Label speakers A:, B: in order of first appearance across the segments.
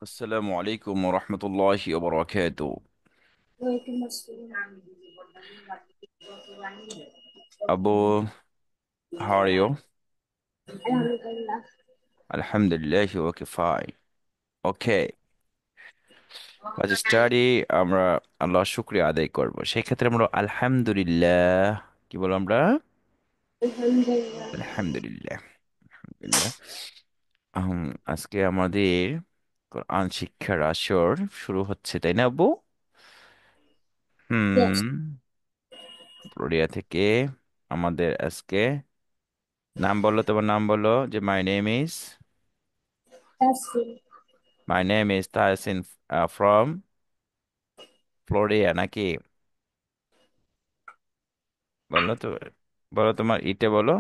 A: السلام عليكم ورحمة الله وبركاته.
B: وعليكم السلام.
A: Abu, how are you?
B: الحمد لله.
A: Alhamdulillah okay Okay, let's study. আমরা আল্লাহ শুকরিয়া আদায় করব। সেই ক্ষেত্রে আমরা আলহামদুলিল্লাহ কি বলবো আমরা?
B: الحمد لله.
A: আলহামদুলিল্লাহ। আলহামদুলিল্লাহ। আহম, আজকে আমাদের কোরআন শিক্ষার আসর শুরু হচ্ছে, তাই না আব্বু?
B: Yes.
A: হুম। ফ্লোরিডা থেকে আমাদের আজকে নাম বলো, তোমার নাম বলো। যে
B: Testing.
A: My name is Tahsin from Florida নাকি? বলো তো, বলো তোমার ইটে বলো,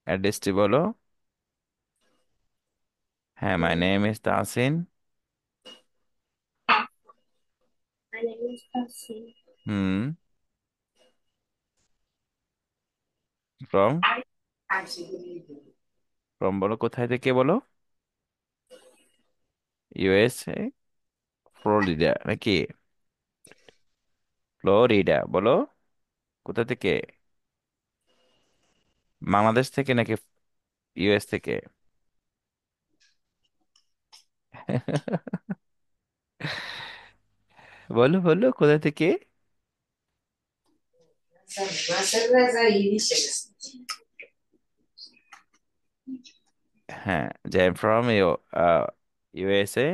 A: অ্যাড্রেসটি বলো। হ্যাঁ, my name is Tahsin.
B: My name is Testing.
A: Hmm. From, from বলো, কোথায় থেকে বলো? ইউএসএ, ফ্লোরিডা নাকি? ফ্লোরিডা বলো, কোথা থেকে? বাংলাদেশ থেকে নাকি ইউএস থেকে? বলো বলো, কোথা থেকে? হ্যাঁ, যে ফ্রম ইউএসএ,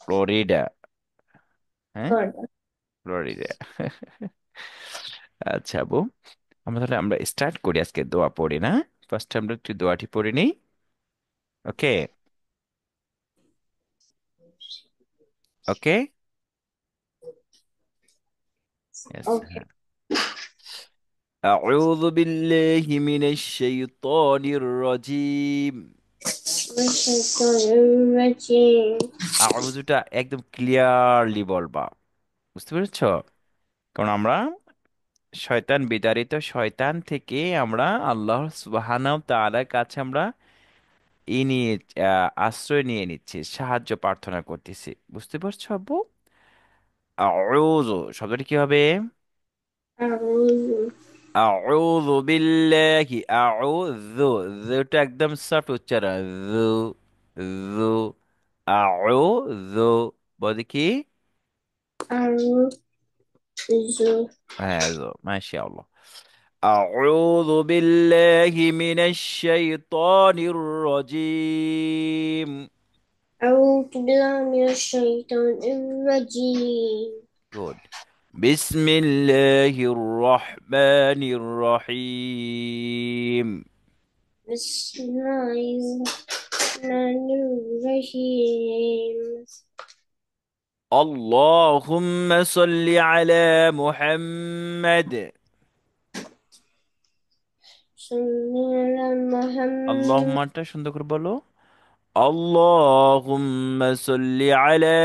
A: ফ্লোরিডা। হ্যাঁ,
B: Florida.
A: ফ্লোরিডা। আচ্ছা আপু, আমরা স্টার্ট করি, আজকে দোয়া পড়ি না? ফার্স্ট আমরা একটু দোয়াটি পড়ে নিই। ওকে। ওকে। Yes,
B: Okay.
A: হ্যাঁ। أعوذ بالله من الشيطان الرجيم।
B: الشيطان الرجيم.
A: আউযুটা একদম ক্লিয়ারলি বলবা, বুঝতে পেরেছো? কারণ আমরা শয়তান বিতাড়িত শয়তান থেকে আমরা আল্লাহ সুবহানাহু ওয়া তাআলার কাছে আমরা ই নিয়ে আশ্রয় নিয়ে নিচ্ছি, সাহায্য প্রার্থনা করতেছি। বুঝতে পারছো আব্বু? আউযু শব্দটি কি হবে?
B: أعوذ
A: আউযু বিল্লাহি, আউযু, যুটা একদম সফট উচ্চারণ, যু, যু, আউযু। বলি কি?
B: أعوذ
A: হ্যাঁ, যু, মাশাআল্লাহ। আউযু বিল্লাহি মিনাশ শাইতানির রাজীম।
B: أعوذ بالله من الشيطان الرجيم.
A: গুড। বিসমিল্লাহির রহমানির রহিম।
B: بسم الله الرحمن الرحيم.
A: اللهم صل على محمد।
B: صلى على محمد.
A: আল্লাহুম্মাটা সুন্দর করে বলো। اللهم صل على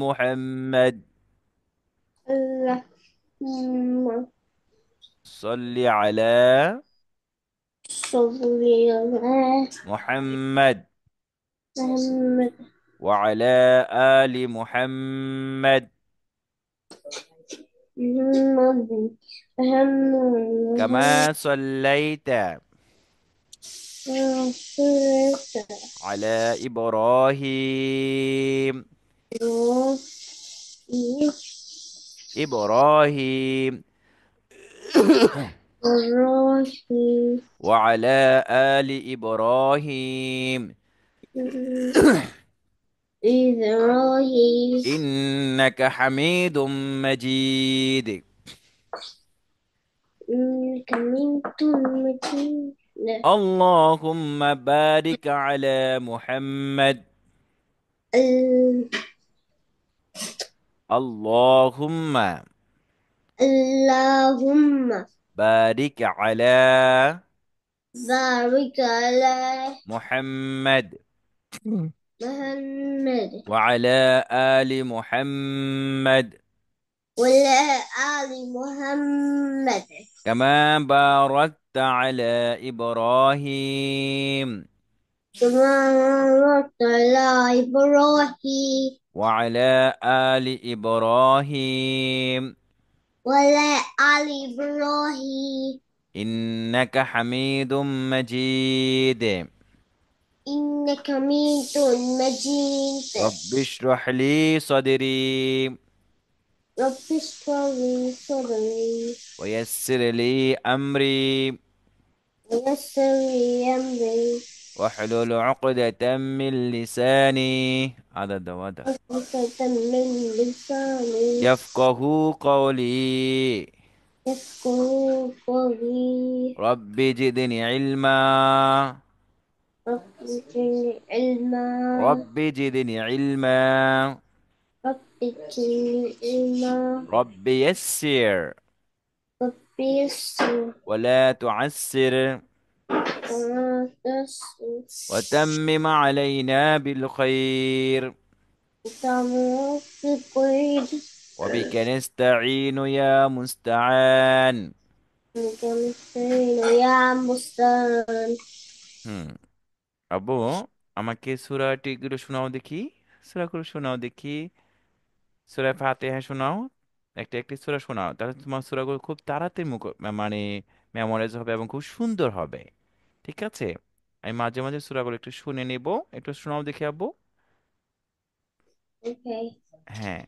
A: محمد।
B: اللهم
A: صل على
B: صل على
A: محمد
B: محمد.
A: وعلى آل محمد
B: محمد محمد.
A: كما صليت على إبراهيم. إبراهيم
B: إبراهيم.
A: وعلى آل إبراهيم
B: إبراهيم.
A: إنك حميد مجيد.
B: إنك من المتين.
A: اللهم بارك على محمد. اللهم
B: اللهم
A: بارك على
B: بارك على
A: محمد
B: محمد
A: وعلى آل محمد
B: وعلى آل محمد
A: كما باركت على إبراهيم
B: كما باركت على إبراهيم
A: وعلى آل إبراهيم
B: وعلى آل إبراهيم
A: إنك حميد مجيد.
B: إنك حميد مجيد.
A: رب اشرح لي صدري
B: رب اشرح لي صدري
A: ويسر لي أمري
B: ويسر لي أمري
A: واحلل عقدة من لساني هذا
B: واحلل من لساني
A: يفقه قولي.
B: يفقهوا قولي.
A: رب زدني علما.
B: رب زدني علما.
A: رب زدني علما.
B: رب زدني علما.
A: رب يسر
B: رب يسر
A: ولا تعسر
B: ولا تسر
A: وتمم علينا بالخير.
B: وتعمل في قيد.
A: وبك نستعين يا مستعان.
B: متمثلين يا مستعان.
A: হুম আব্বু, আমাকে সূরাটি গুলো শোনাও দেখি। সূরাগুলো শোনাও দেখি। সূরা ফাতিহা শোনাও। একটা একটি সূরা শোনাও, তাহলে তোমার সূরাগুলো খুব তাড়াতাড়ি মানে মেমোরাইজ হবে এবং খুব সুন্দর হবে। ঠিক আছে, আমি মাঝে মাঝে সূরাগুলো একটু শুনে নেব। একটু শোনাও দেখি আব্বু।
B: Okay.
A: হ্যাঁ,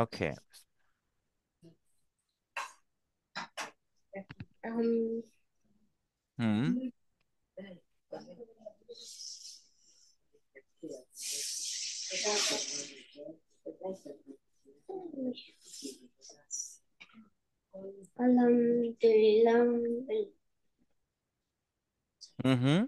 A: ওকে।
B: Um,
A: hmm
B: Alhamdulillah.
A: Hmm hmm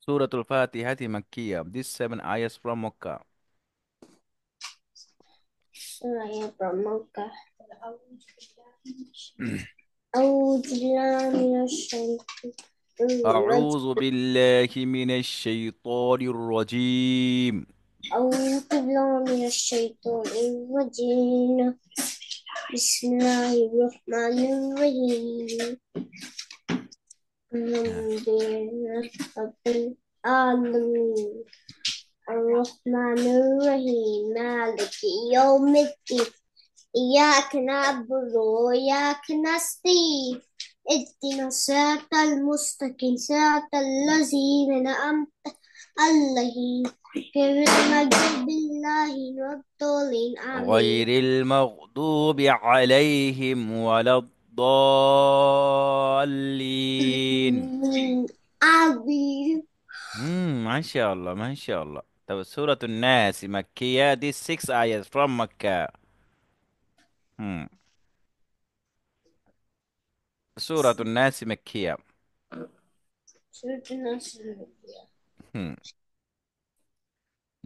A: Suratul Fatihah Makkiyah. These seven ayahs from Makkah.
B: Surah Al-Makkah. أعوذ بالله من الشيطان الرجيم.
A: أعوذ بالله من الشيطان الرجيم.
B: أعوذ بالله من الشيطان الرجيم. بسم الله الرحمن الرحيم.
A: آه.
B: الحمد لله رب العالمين. الرحمن الرحيم مالك يوم الدين. إياك نعبد وإياك نستعين. اهدنا الصراط المستقيم صراط الذين أنعمت عليهم غير المغضوب عليهم ولا الضالين آمين.
A: غير المغضوب عليهم ولا الضالين.
B: آمين.
A: ما شاء الله ما شاء الله. طب سورة الناس مكية. These six ayahs from Makkah. hmm. سورة الناس مكية. hmm.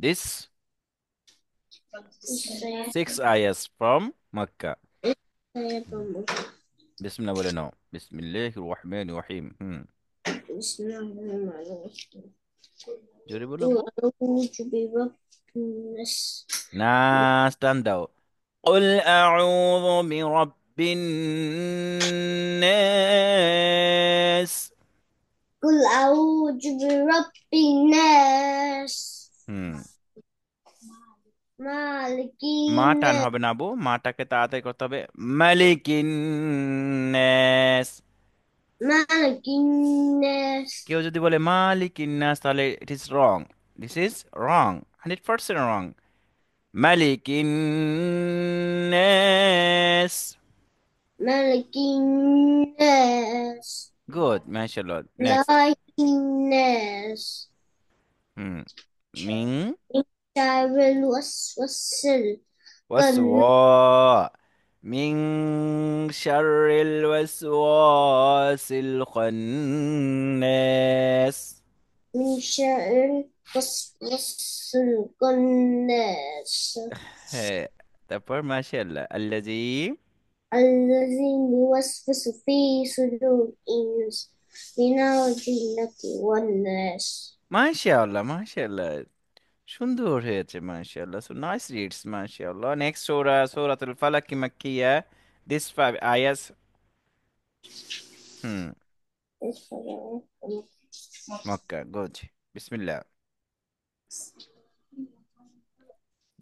A: This six ayahs from Makkah. بسم الله ولا نو بسم الله الرحمن الرحيم.
B: بسم الله الرحمن الرحيم.
A: جري بولا
B: قل
A: بو.
B: أعوذ برب الناس.
A: ناس تندو. قل أعوذ برب الناس.
B: قل أعوذ برب الناس.
A: হুম
B: مالك
A: মা টান
B: الناس.
A: হবে না বউ, মাটাকে তাড়াতাড়ি করতে হবে। মালিকিন নাস।
B: مالك الناس.
A: কেউ যদি বলে মালিকিন নাস, তাহলে it is wrong. This is wrong, 100% রং। মালিকিন নাস।
B: مالك الناس.
A: গুড মাশাআল্লাহ। নেক্সট।
B: إله الناس.
A: হুম মিং
B: من شر الوسوس الخناس.
A: وسوا من شر الوسواس الخناس.
B: من شر الوسوس الخناس
A: হ্যাঁ, তারপর মাশাআল্লাহ আল্লাজি।
B: الذي يوسوس في صدور الناس من الجنة والناس.
A: মাশাআল্লাহ, মাশাআল্লাহ, সুন্দর হয়েছে মাশাআল্লাহ। সো নাইস রিডস মাশাআল্লাহ। নেক্সট সূরা সূরাতুল ফালাক মাক্কিয়া, দিস 5 আয়াস। হুম, মক্কা, গুড। বিসমিল্লাহ।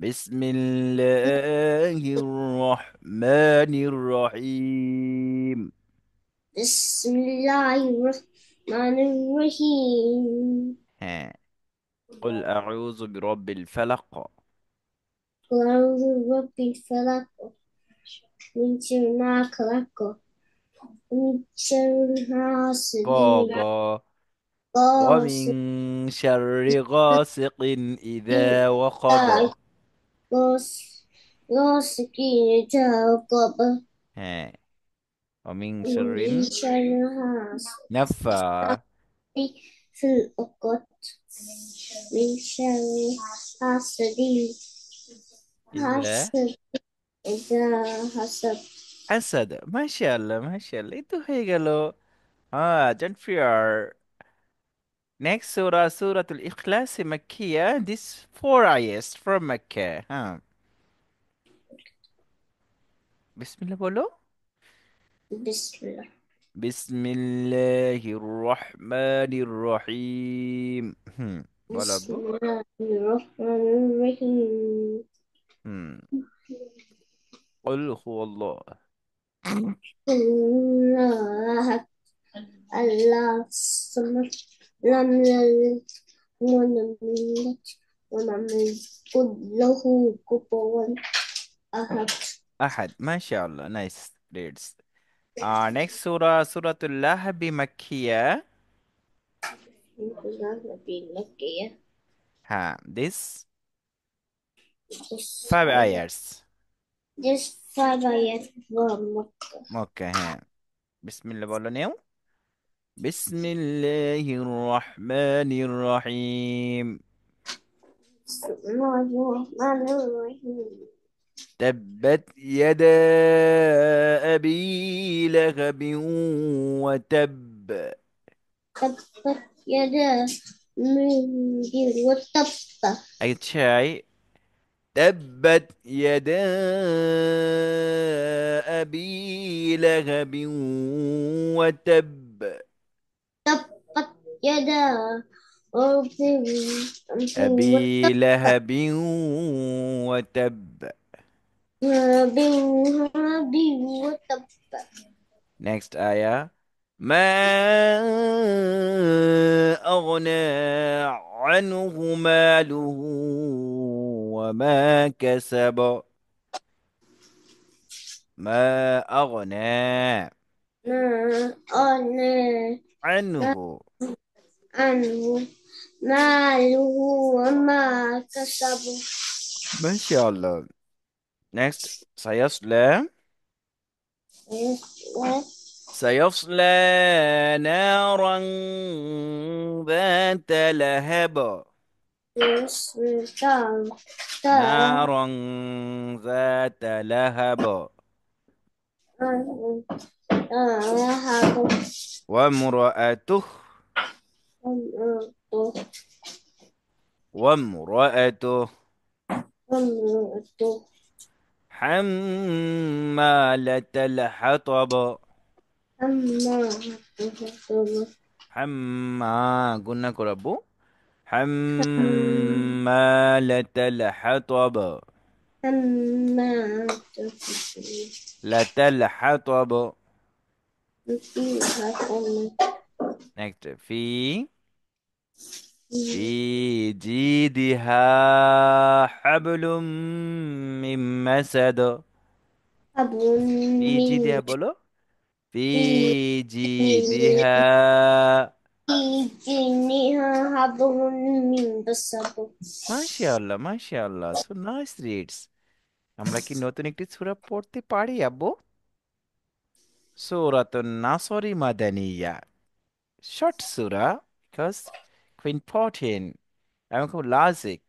A: বিসমিল্লাহির রহমানির রহিম।
B: بسم الله الرحمن الرحيم.
A: হ্যাঁ, قل أعوذ برب الفلق.
B: قل أعوذ برب الفلق من شر ما خلق ومن شر حاسد
A: قاقا.
B: غاسق
A: ومن شر غاسق إذا وقب.
B: غاسق إذا وقب
A: হ্যাঁ, ومن شر
B: ومن شر حاسد
A: نفا.
B: في العقد من شر حاسد
A: إذا
B: حاسد إذا حسد.
A: حسد. মাশাআল্লাহ, মাশাআল্লাহ, এই তো হয়ে গেল। হ্যাঁ, জানফিয়ার। নেক্সট সূরা সূরাতুল ইখলাস মাক্কিয়া, দিস 4 ayahs from Mecca. হ্যাঁ, বিসমিল্লাহ বলো।
B: بسم الله.
A: বিসমিল্লাহির রহমানির রহিম। হুম, বলো
B: بسم
A: আব্বু।
B: الله الرحمن الرحيم.
A: হুম، قل هو الله.
B: الله الله الصمد لم يلد ولم يولد ولم يكن له كفوا أحد.
A: أحد. ما شاء الله, nice reads. Next surah, Suratul Lahab Makkiyah.
B: نبي مكية.
A: This
B: This
A: 5
B: five
A: ayahs.
B: this five ayat from Makkah.
A: Okay, Bismillah বলো নেও। বিসমিল্লাহির রহমানির রহিম।
B: بسم الله الرحمن الرحيم.
A: تبت يدا أبي لهب وتب.
B: تبت يدا من وتب.
A: أي تبت يدا أبي لهب وتب.
B: تبت يدا رب
A: أبي لهب وتب.
B: وتب وتب.
A: Next ayah. ما أغنى عنه ماله وما كسب. ما أغنى
B: ما أغنى
A: عنه.
B: عنه ماله وما كسب.
A: ما شاء الله. Next. سيصلى. سيصلى نارا ذات لهب.
B: ويصلى
A: نارا ذات لهب. وامرأته. وامرأته حمالة الحطب. قلنا كربو. حمالة الحطب. لتلحطب. next. في جيدها حبل من مسد.
B: حبل
A: في جيدها
B: من
A: بولو. في
B: في
A: جيدها.
B: جينها حبل من مسد.
A: মাশাআল্লাহ, মাশাআল্লাহ, সো নাইস রিডস। আমরা কি নতুন একটি সূরা পড়তে পারি আব্বু? সূরাতুন নাসরি মাদানিয়া, শর্ট সূরা, বিকজ খুব ইম্পর্টেন্ট এবং খুব লজিক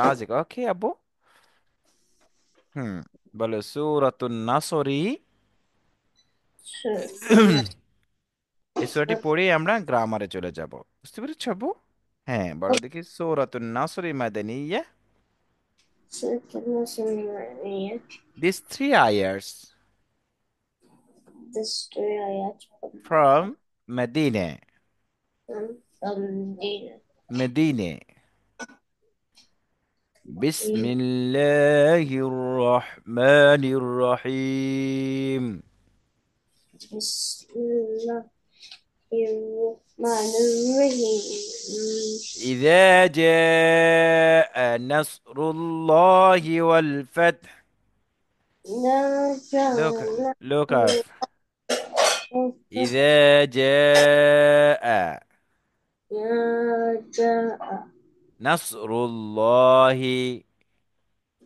A: লজিক। ওকে আব্বু। হুম, বলো সূরাতুন নাসরি। এই সূরাটি পড়ে আমরা গ্রামারে চলে যাব, বুঝতে পেরেছ আব্বু? হ্যাঁ বলো দেখি, সূরাতুন নাসর Madania.
B: سورة النصر المدنية.
A: These three ayahs
B: The story ayat
A: from Medina.
B: from Dina.
A: Medina. بسم الله الرحمن الرحيم.
B: بسم الله الرحمن الرحيم.
A: إذا جاء نصر الله والفتح.
B: لا
A: Look,
B: جعل
A: look up. إذا جاء
B: يا جاء
A: نصر الله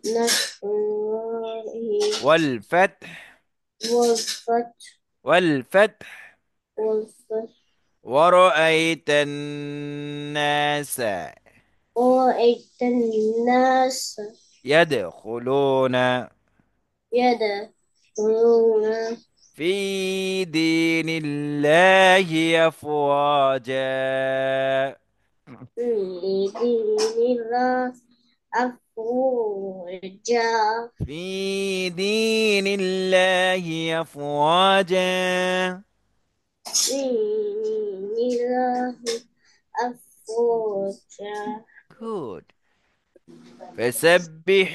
B: نصر الله
A: والفتح.
B: والفتح
A: والفتح
B: والفتح
A: ورأيت الناس
B: ورأيت الناس
A: يدخلون
B: يدخلون
A: في دين الله أفواجا.
B: في دين الله أفواجا.
A: في دين الله أفواجا.
B: في دين الله أفواجا.
A: Good. فسبح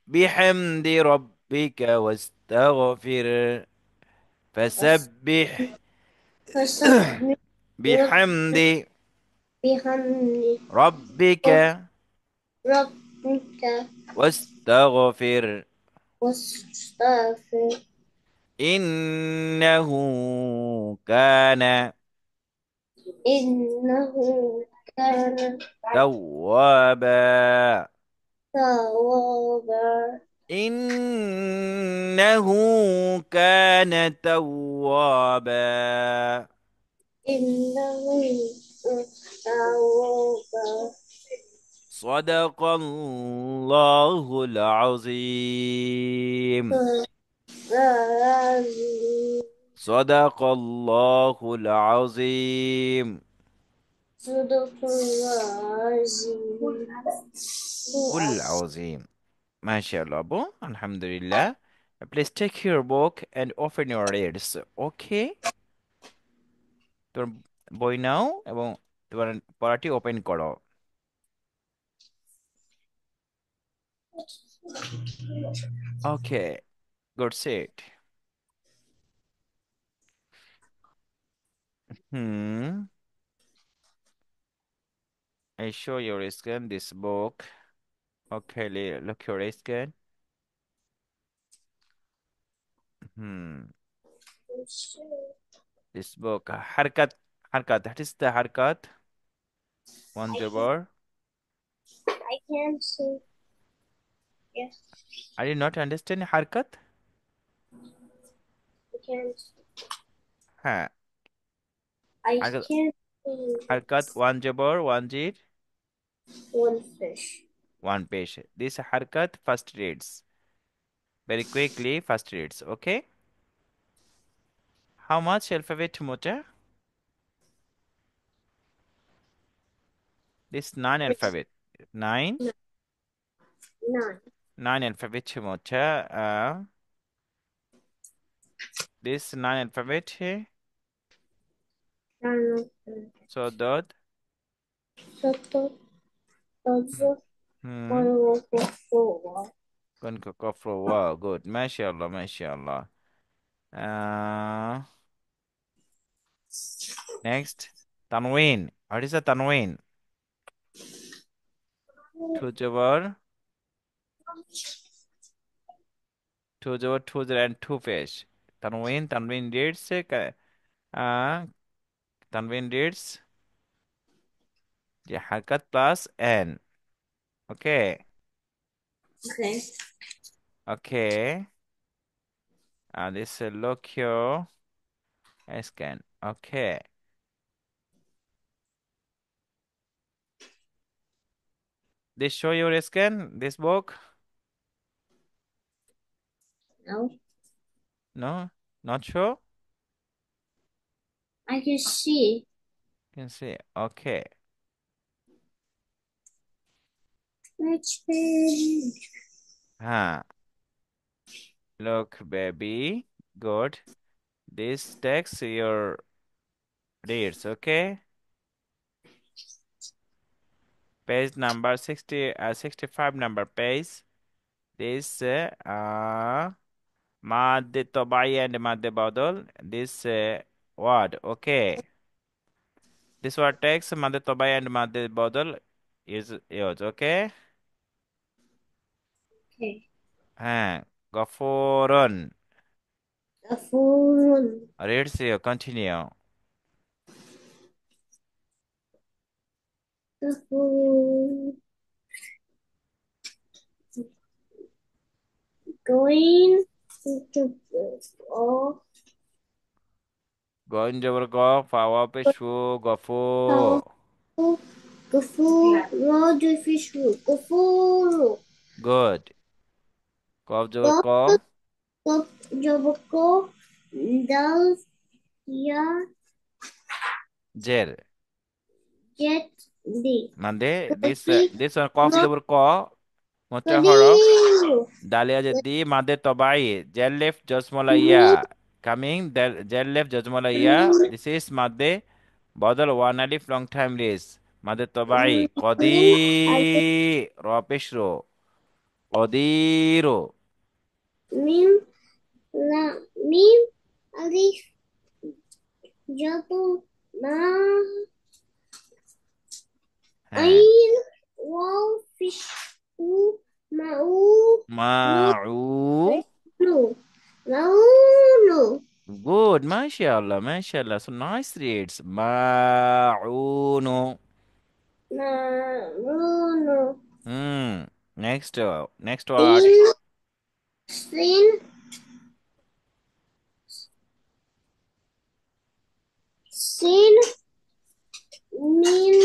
A: بحمد ربك واستغفر. فسبح
B: فسبح
A: بحمد
B: بحمد
A: ربك
B: ربك
A: واستغفر.
B: واستغفر.
A: إنه كان
B: إنه كان
A: توابا.
B: توابا.
A: إنه كان توابا.
B: إنه توابا.
A: صدق الله العظيم. صدق الله العظيم.
B: صدق الله
A: العظيم. ما شاء الله أبو، الحمد لله. Please take your book and open your ears. Okay? তোমার বই নাও এবং তোমার পড়াটি ওপেন করো। Okay, good set. Hmm. I show your screen this book. Okay, look your screen. Hmm. This book. Harkat. Harkat. That is the harkat. One jabbar.
B: I can see. Yes,
A: Are you not understand harkat?
B: I can see.
A: হ্যাঁ,
B: I
A: harkat,
B: can see
A: harkat one jabbar, one jid,
B: one fish.
A: one pesh. This harkat first reads. Very quickly first reads. Okay? How much alphabet Mota? This nine
B: Which
A: alphabet. Nine?
B: nine?
A: Nine alphabet Mota. This nine alphabet here.
B: Nine.
A: So dot.
B: Soto. Tozo.
A: Hmm.
B: One. Four.
A: Kun kafro. Wow, good. MashaAllah, MashaAllah. Uh, Next. Tanween. What is a tanween? Two jabbar. Two jabbar, two jar and two fish. Tanween. Tanween reads. Uh, Tanween reads. Yeah, harkat plus n. Okay.
B: Okay.
A: Okay. This look here. Scan. Okay. This show your scan. This book.
B: Now
A: No, not sure.
B: I can see.
A: Can see. Okay.
B: Which page?
A: হ্যাঁ, look baby, good. This takes your reads, okay? Page number 60, 65 number page. This Madde Tobai and Madde Badal. This word, okay. This word takes Madde Tobai and Madde Badal is yours, okay?
B: Okay.
A: হ্যাঁ, গফরন।
B: A full
A: Reads you, continue.
B: the full going to all
A: Going over go, power peshu,
B: how
A: gofo.
B: Gafur road fish road Gafur
A: Good. Kov over
B: Gop
A: ko,
B: Gop Joboko Dal Ya
A: jer.
B: Jet D
A: Mande,
B: Gati
A: this one cough
B: Not
A: over ko, mocha horof.
B: Kadiru
A: Dalia jadi Madde Tobai, Jellef
B: Min
A: Josmolaya. Coming, Jellef Josmolaya. This is Madde Bodol one alif long time list. Madde Tobai,
B: Min Alif
A: Kodi, Ropeshro, Kodiro.
B: Min La Min Alif Jabu Ma
A: হ্যাঁ,
B: Ain Wow Fish U Mau No
A: Ma'u.
B: No No
A: Good, mashallah, mashallah. So nice reads. Ma'unu.
B: No
A: Hmm. Next word.
B: In Sin Sin Min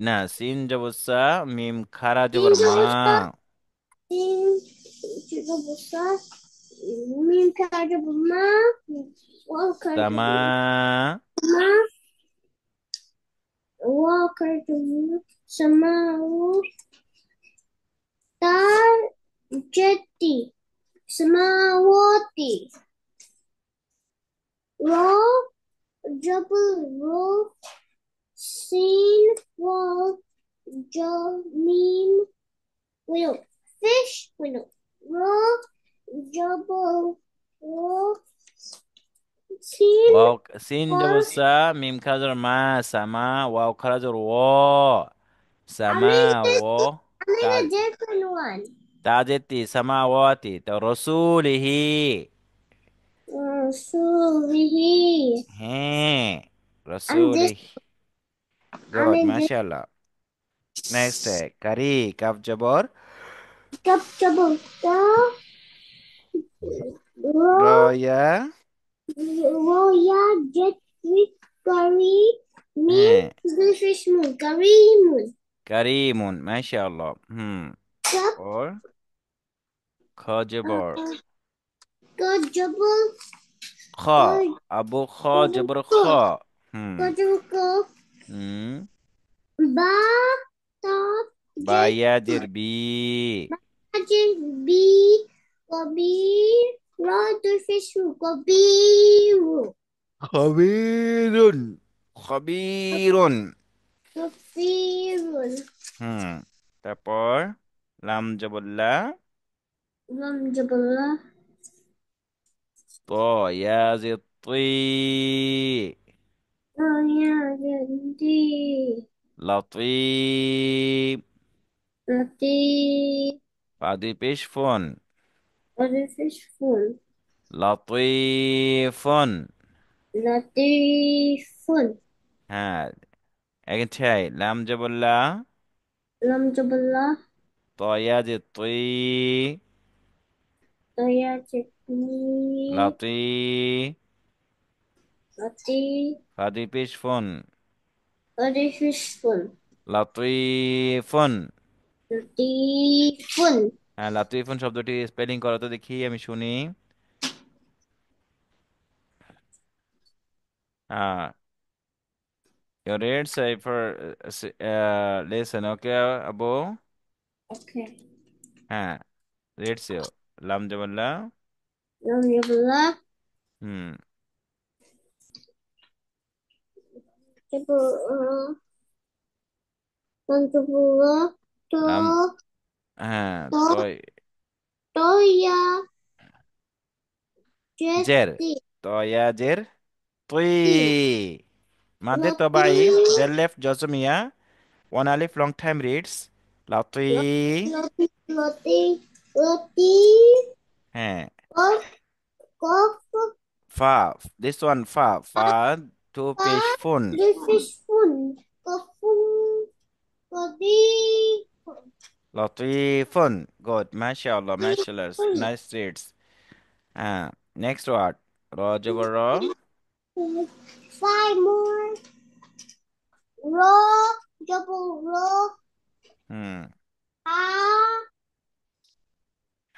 A: না scene জবসা মিম খারা জবর মা
B: Sin Sin Chigabusa Min Kajabuma
A: সামা
B: Wakajabuma Wakajabuma Samau Tar Jetty Samawati Raw Double Raw Sin Wall Jameen Wheel Fish Wheel Raw Double Raw Sin
A: ওয়াও সিন
B: Wall
A: জবসা মিম খারা জবর মা সামা ওয়াও খারা জবর ও
B: I
A: সামা
B: mean this
A: ও
B: I
A: তা
B: mean a different one.
A: তাজেতি সামা ওয়াতি তো রসুলিহি
B: So we
A: হ্যাঁ
B: and this
A: রসুলিহি
B: I
A: good
B: mean this
A: মাশাআল্লাহ নেক্সট কারি কাফ জবর
B: Double Raw
A: রয়া
B: Roya jet with curry mean
A: হ্যাঁ
B: the fish moon curry moon
A: কারিমুন মাশাআল্লাহ
B: cup
A: और खजबर
B: good double
A: ख
B: good
A: अबू ख
B: double
A: जबर ख
B: go
A: हम्म
B: good double go
A: हम्म
B: ba top jet
A: बायाजिर बी
B: magic bee gobi raw the fish moon gobi
A: खबीरुन खबीरुन
B: gobi moon
A: হুম তারপর লাম জবল্লা
B: lam jabala
A: ত ইয়াজির তুই
B: oh yeah yeah
A: Latif
B: Latif,
A: Padi পেশ phone
B: what is fish food?
A: লতিফুন
B: Latifun,
A: হ্যাঁ এখন চাই লাম জবল্লা
B: Lamjabala,
A: ত ইয়াজির তুই
B: Toya Chitni,
A: لطيف
B: Latif,
A: فادي بيش فن
B: what is fish food?
A: لطيف
B: Latifun,
A: হ্যাঁ লাতিফুন শব্দটি স্পেলিং করো তো দেখি আমি শুনি হ্যাঁ your read say for listen okay Abu
B: Okay.
A: হ্যাঁ, রেডস ইউ। লাম জবর লা।
B: Alhamdulillah.
A: Hmm.
B: Coba Alhamdulillah. To
A: লাম, হ্যাঁ,
B: to
A: তয়,
B: to ya
A: জের,
B: jeti
A: তয়া জের, তুই,
B: ti
A: মাদে
B: loti
A: তবাই, জের লেফট জজমিয়া, ওয়ান আলিফ লং টাইম রিডস, লাতুই।
B: loti loti loti
A: হ্যাঁ,
B: kof kof
A: ফা, দিস ওয়ান ফা, ফা টু
B: pa
A: পেশ ফুন,
B: British fun kofun kodi
A: লতিফুন, গুড, মাশাআল্লাহ, মাশাআল্লাহ,
B: fun
A: নাইস রিডস। হ্যাঁ, নেক্সট ওয়ার্ড, র জবর র।
B: 5 more raw double raw
A: hmm,
B: ah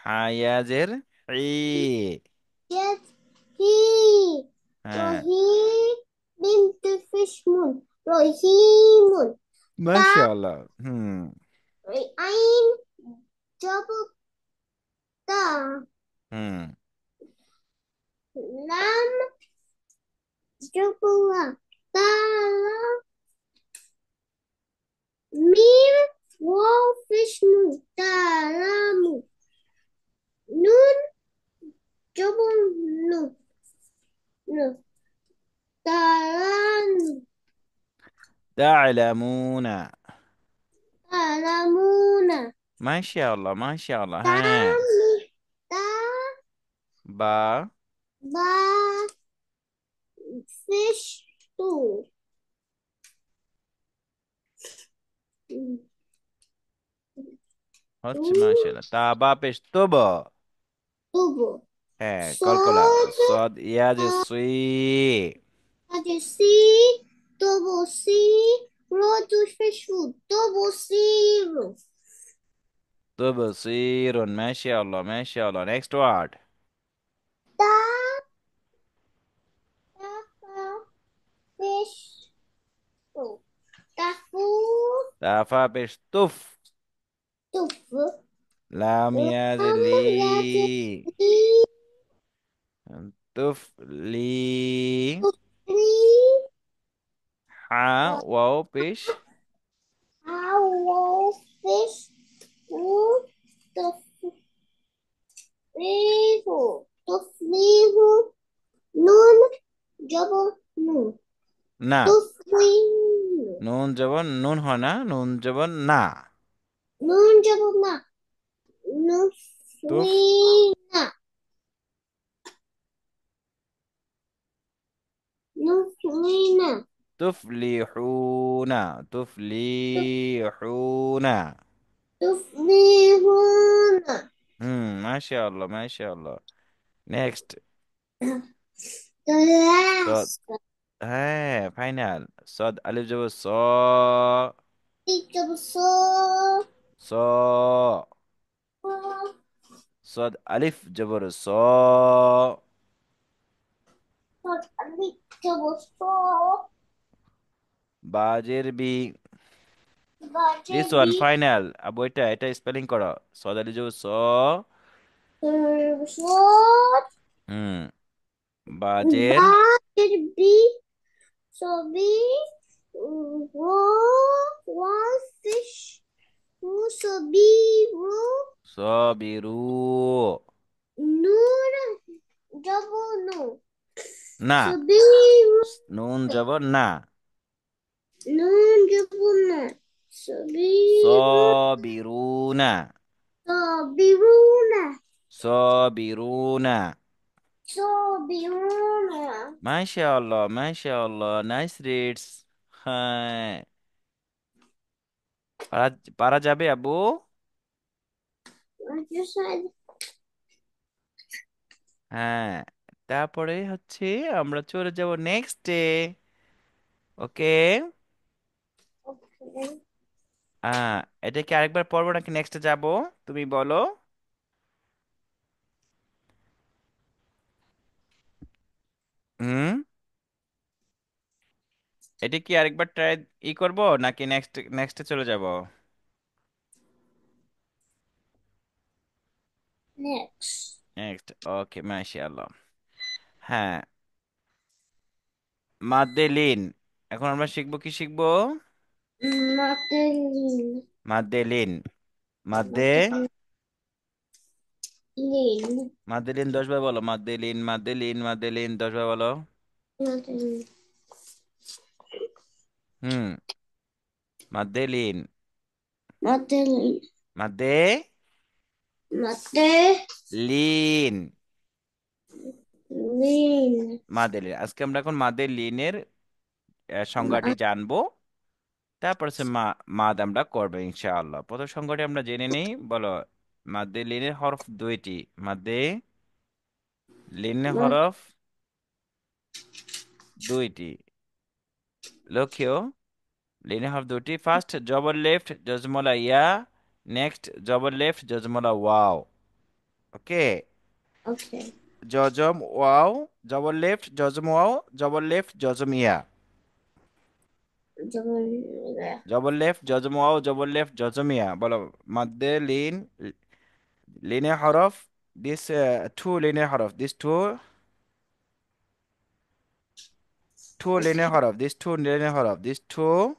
A: হায়াজের, E.
B: jet he
A: হ্যাঁ,
B: rohi been to fish moon rohimun ta
A: মাশাআল্লাহ। হুম,
B: ain double ta
A: হুম,
B: lam double la ta la mim wow fish moon ta lamu noon double no no ta
A: তা'লামুনা,
B: تعلمون
A: মাশাআল্লাহ, মাশাআল্লাহ, হ্যাঁ,
B: تعمل
A: বা,
B: با fish to
A: হচ্ছে মাশাআল্লাহ, তা বা পেশ তুব।
B: tubo
A: হ্যাঁ, কলকলা,
B: صاد
A: সদ ইয়াজে সুই,
B: see tubo see road to fish food tubo zero
A: তুব সিরুন, মাশাআল্লাহ, মাশাআল্লাহ, next word,
B: ta ta fish to tafu
A: তাফা পেশ তুফ,
B: tufu
A: লাম ইয়াজে
B: lam
A: লি,
B: yajid
A: তুফ লি,
B: tufli
A: হা ওয়াও পেশ,
B: how fish to تفريغ نون جبر نون
A: না,
B: تفريغ
A: নুন জবর নুন হয় না, নুন জবর না,
B: نون جبر ما
A: তুফ,
B: نفرينا نفرينا
A: তুফলিহুনা, তুফলিহুনা।
B: تفريغون
A: হুম, মাশাআল্লাহ, মাশাআল্লাহ, নেক্সট, সদ,
B: ثلاثة
A: হ্যাঁ, ফাইনাল, সদ আলিফ জবর স,
B: جبر صفر
A: স, সদ আলিফ জবর স,
B: جبر صفر
A: বাজের বি, দিস ওয়ান
B: بعدين
A: ফাইনাল, আবু এটা স্পেলিং করো, সদ আলিফ জবর স,
B: صوت
A: হুম, বাজের,
B: بعدين صبي one fish صبي
A: সবিরু,
B: نور double no
A: না,
B: صبي
A: নুন জবর না,
B: نون double no صبي
A: সবিরুনা,
B: صابرون
A: সবিরুনা।
B: صابرون
A: মাশাআল্লাহ, মাশাআল্লাহ, নাইস রিডস। হ্যাঁ, পারা, পারা যাবে আবু।
B: I just said
A: হ্যাঁ, তারপরে হচ্ছে আমরা চলে যাব নেক্সট ডে। ওকে।
B: okay
A: এটা কি আরেকবার পড়বো নাকি নেক্সটে যাব? তুমি বলো। হুম, এটা কি আরেকবার ট্রাই করব নাকি নেক্সটে চলে যাব?
B: Next.
A: নেক্সট, ওকে, মাশাআল্লাহ। হ্যাঁ, মাদ্দেলিন। এখন আমরা শিখবো, কি শিখবো?
B: Madeline.
A: মাদ্দেলিন। মাদ্দে,
B: Madeline.
A: মাদ্দেলিন 10 বার বলো। মাদ্দেলিন, মাদ্দেলিন, মাদ্দেলিন 10 বার বলো।
B: Madeline.
A: হুম, মাদ্দেলিন।
B: Madeline.
A: মাদ্দে
B: Madeline.
A: লিন। মাদ্দেলিন। আজকে আমরা এখন মাদ্দেলিনের সংজ্ঞাটি জানবো। তারপর হচ্ছে মাদ আমরা করবো ইনশাআল্লাহ। প্রথম সংজ্ঞাটি আমরা জেনে নেই, বলো। মাদ্দে লিনের হরফ দুইটি। মাদ্দে লিনের হরফ দুইটি। লক্ষ্য, লিনের হরফ দুইটি। ফার্স্ট জবর লেফট জজমলা ইয়া, নেক্সট জবর লেফট জজমলা ওয়াও। ওকে,
B: Okay.
A: জজম ওয়াও, জবর লেফট জজম ওয়াও, জবর লেফট জজম ইয়া।
B: Jamaica.
A: জবর লেফট জজম ওয়াও, জবর লেফট জজম ইয়া, বলো। মাদ্দে লিন, লিনের হরফ, দিস টু লিনের হরফ, this two linear
B: Okay.
A: horof, these two linear horof, these two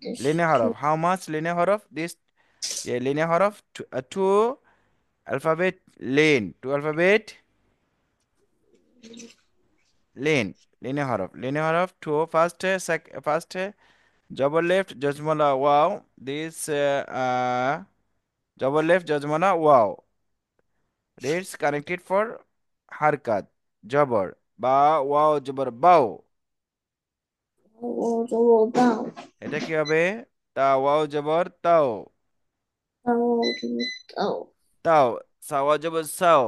B: This
A: linear horof.
B: two.
A: How much linear horof? This, yeah, linear horof, two alphabet lane, two alphabet lane, linear horof, two first, first, double left, judgmala wow. This double left, judgmala wow. It's connected for harkat, jabber, ba wow, jabber, bow.
B: Oh, down.
A: এটা কি হবে? তা wow জবর তাও,
B: Oh,
A: তাও, সাওয়া জবর Sao,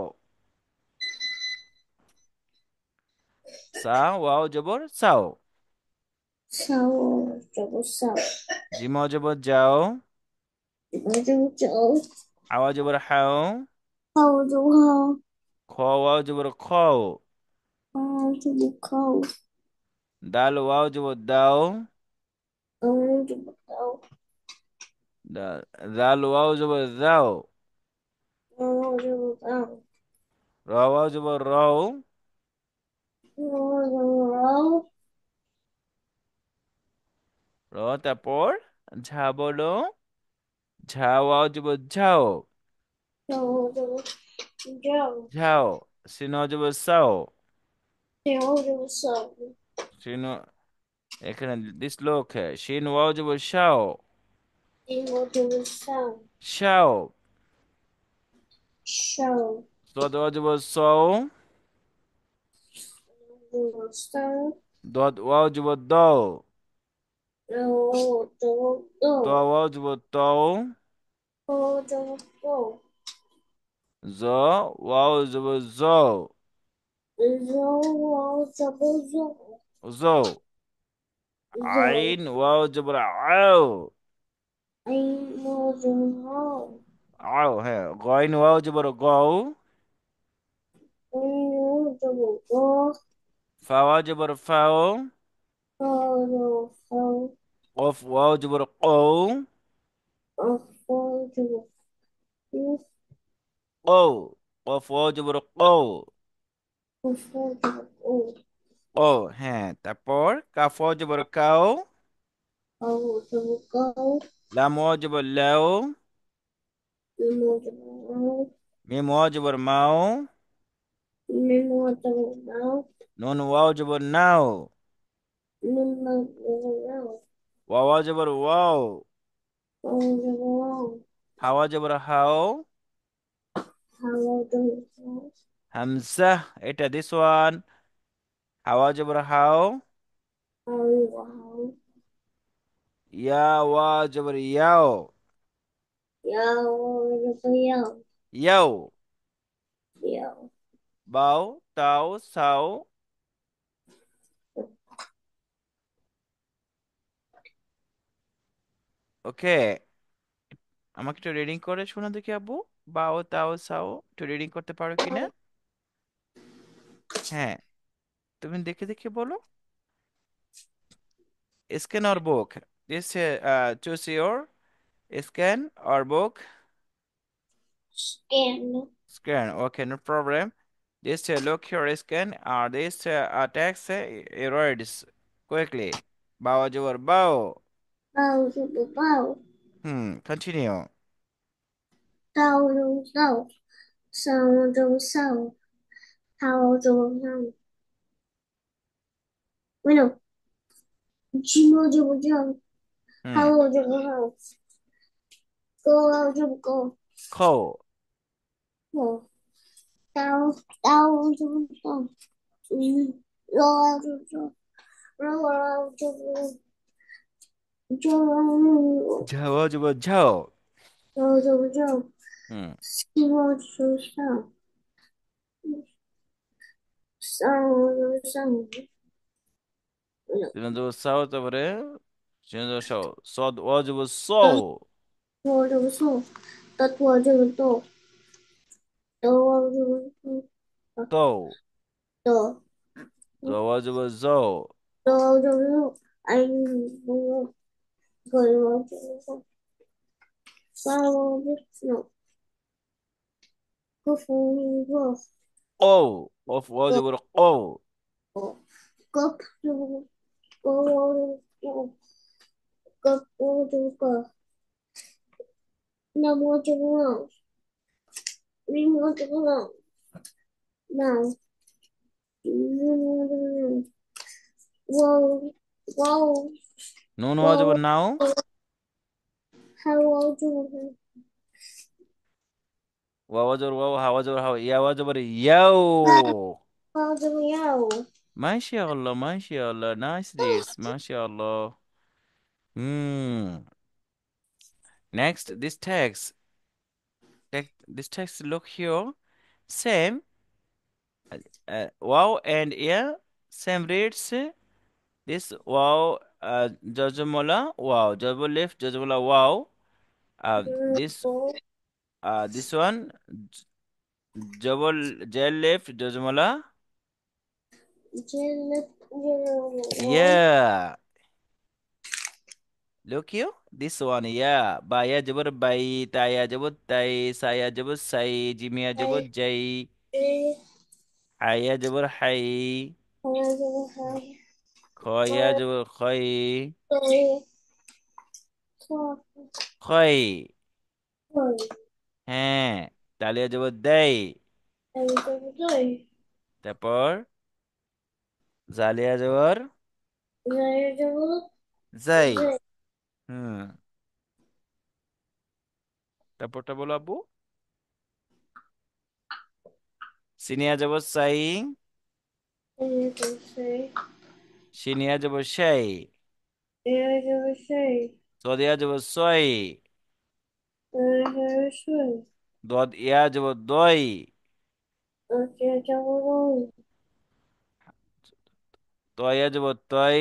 A: সা ওয়াও জবর Sao,
B: so, double so.
A: Gym জবর যাও,
B: Double Joe.
A: হাওয়া জবর হাও,
B: How do how?
A: খ ওয়াও জবর খাও,
B: How do you call?
A: দাল ওয়াও জবর দাও,
B: How do you call?
A: দাল ওয়াও জবর দাও,
B: How do you call?
A: র ওয়াও জবর রও,
B: How do you roll?
A: র, তারপর ঝা বলো, ঝা ওয়াও জবর ঝাও,
B: How do you Joe?
A: ঝাও, সিন ওয়াও জবর সাও,
B: How do you so?
A: সিন, এখানে দিস লোক শিন ওয়াও জবর শাও,
B: How do you sound?
A: শাও,
B: Show.
A: সদ ওয়াও জবর সও,
B: Do so.
A: দদ ওয়াও জবর দও, ত
B: Do.
A: ওয়াও জবর তও,
B: How do you go?
A: জ ওয়াও জবর জও,
B: Zo. Double zo.
A: জও,
B: Zo.
A: আইন ওয়াও জবর আও,
B: I know the how.
A: আও, হ্যাঁ, গইন ওয়াও জবর গও,
B: I know the go.
A: ফা ওয়াও জবর ফাও,
B: How do how?
A: Cough wow জবর কও,
B: Of how do you
A: কও, কফ ওয়াও জবর কও,
B: of how do you
A: ও, হ্যাঁ, তারপর কাফ ওয়াও জবর কাও,
B: how do you go?
A: লাম ওয়াও জবর লাও,
B: You know the how.
A: মিম ওয়াও জবর মাও,
B: You know the now.
A: নুন ওয়াও জবর নাও,
B: You know the now.
A: ওয়াও ওয়াও জবর ওয়াও,
B: How do you
A: হাওয়া জবর হাও,
B: how do you
A: হামজা, এটা দিস ওয়ান, হাওয়া জবর হাও,
B: how
A: ইয়া ওয়া জবর ইয়াও,
B: how
A: ইয়াও,
B: how
A: বাও তাও সাও। ওকে, আমাকে একটু রিডিং করে শোনা দেখি আব্বু। বাও তাও সাও একটু রিডিং করতে পারো কিনা? হ্যাঁ, তুমি দেখে দেখে বলো। Scan or book, this choose your scan or book.
B: Scan.
A: Scan. Okay, no problem. Just look here, scan. This text reads quickly. Bow over bow.
B: Bao cho bao.
A: Continue.
B: Đau cho đau. Sao cho sao. Hao cho hao. Bueno, chimo cho cho.
A: Hmm.
B: Hao cho hao. Go cho go.
A: Cow.
B: Go. Đau đau cho đau. Lo cho cho. Lo cho cho.
A: Jawa over Joe.
B: Lo cho cho.
A: Hmm.
B: Chimo cho sao. Sao cho sao.
A: Sinando south over there. Sinando show. So was over so.
B: Thua cho số. Tớ thua cho tô. Tớ cho
A: So.
B: tớ.
A: So was over zo.
B: Tớ cho anh cười vào sao biết nó có phụ vô
A: Oh. Of was
B: có
A: over oh.
B: có có năm mươi cho nó năm mươi cho nó nào wow wow
A: Noon was over
B: wow
A: now.
B: how to
A: What was over wow? How was over how? Yeah was over yo.
B: how to nhau
A: MashaAllah, MashaAllah. Nice reads. MashaAllah. Hmm. Next, this text. This text look here. Same. Wow and yeah. Same reads. This wow. Jazamola. Wow. Jazmul left. Jazamola. Wow. This. This one. Jabal jail left. Jazamola.
B: trên wow
A: Yeah. Look you. This one, yeah. Baya jabur bai, taya jabur tai, saya jabur sai, jimia jabur jai, haya jabur hai,
B: hay
A: khoya jabur khoi,
B: tôi
A: khoi.
B: rồi
A: হ্যাঁ, তালিয়া জবর দেই।
B: thầy tôi rồi
A: তারপর জালিয়া জবর
B: rồi rồi
A: যাই।
B: rồi
A: হুম, তারপরটা বলো আব্বু। সিনিয়া জবর সাই,
B: thầy tôi sẽ
A: সিনিয়া জবর সেই,
B: rồi rồi sẽ
A: সদিয়া জবর সই,
B: rồi rồi sẽ
A: দদ ইয়া জবর দই,
B: ở kia cho rồi
A: তয়া জবর তই,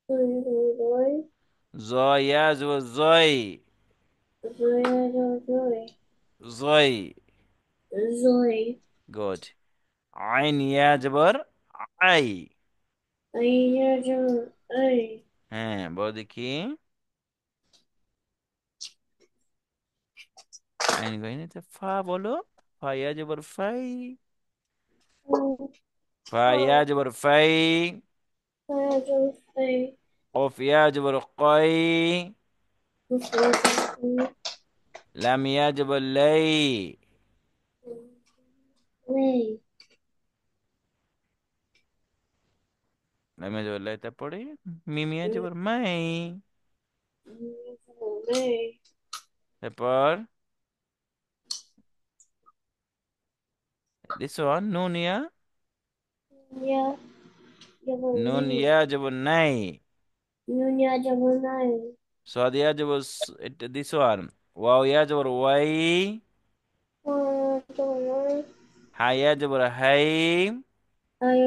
B: rồi rồi rồi
A: জয়া জবর জয়,
B: rồi rồi rồi
A: জয়।
B: rồi
A: good. আইন ইয়া জবর আই।
B: ấy cho ấy
A: হ্যাঁ, বলো দেখি। আইন গইনে ফা বলো। ফা ইয়া জবর ফাই, ফা ইয়া জবর phi.
B: rồi rồi ấy
A: قف يا جبر قي.
B: rồi
A: لم يجب لي.
B: này
A: لم يجب لي تبوري. ميم يجبر ماي.
B: này
A: তারপর this one নুন ইয়া।
B: nha cho mình
A: নুন
B: này
A: ইয়া জবর নাই।
B: như nha cho mình này
A: صاد ইয়া জবর this one ওয়াও ইয়া জবর ওয়াই।
B: cho mình
A: হা ইয়া জবর হাই।
B: ai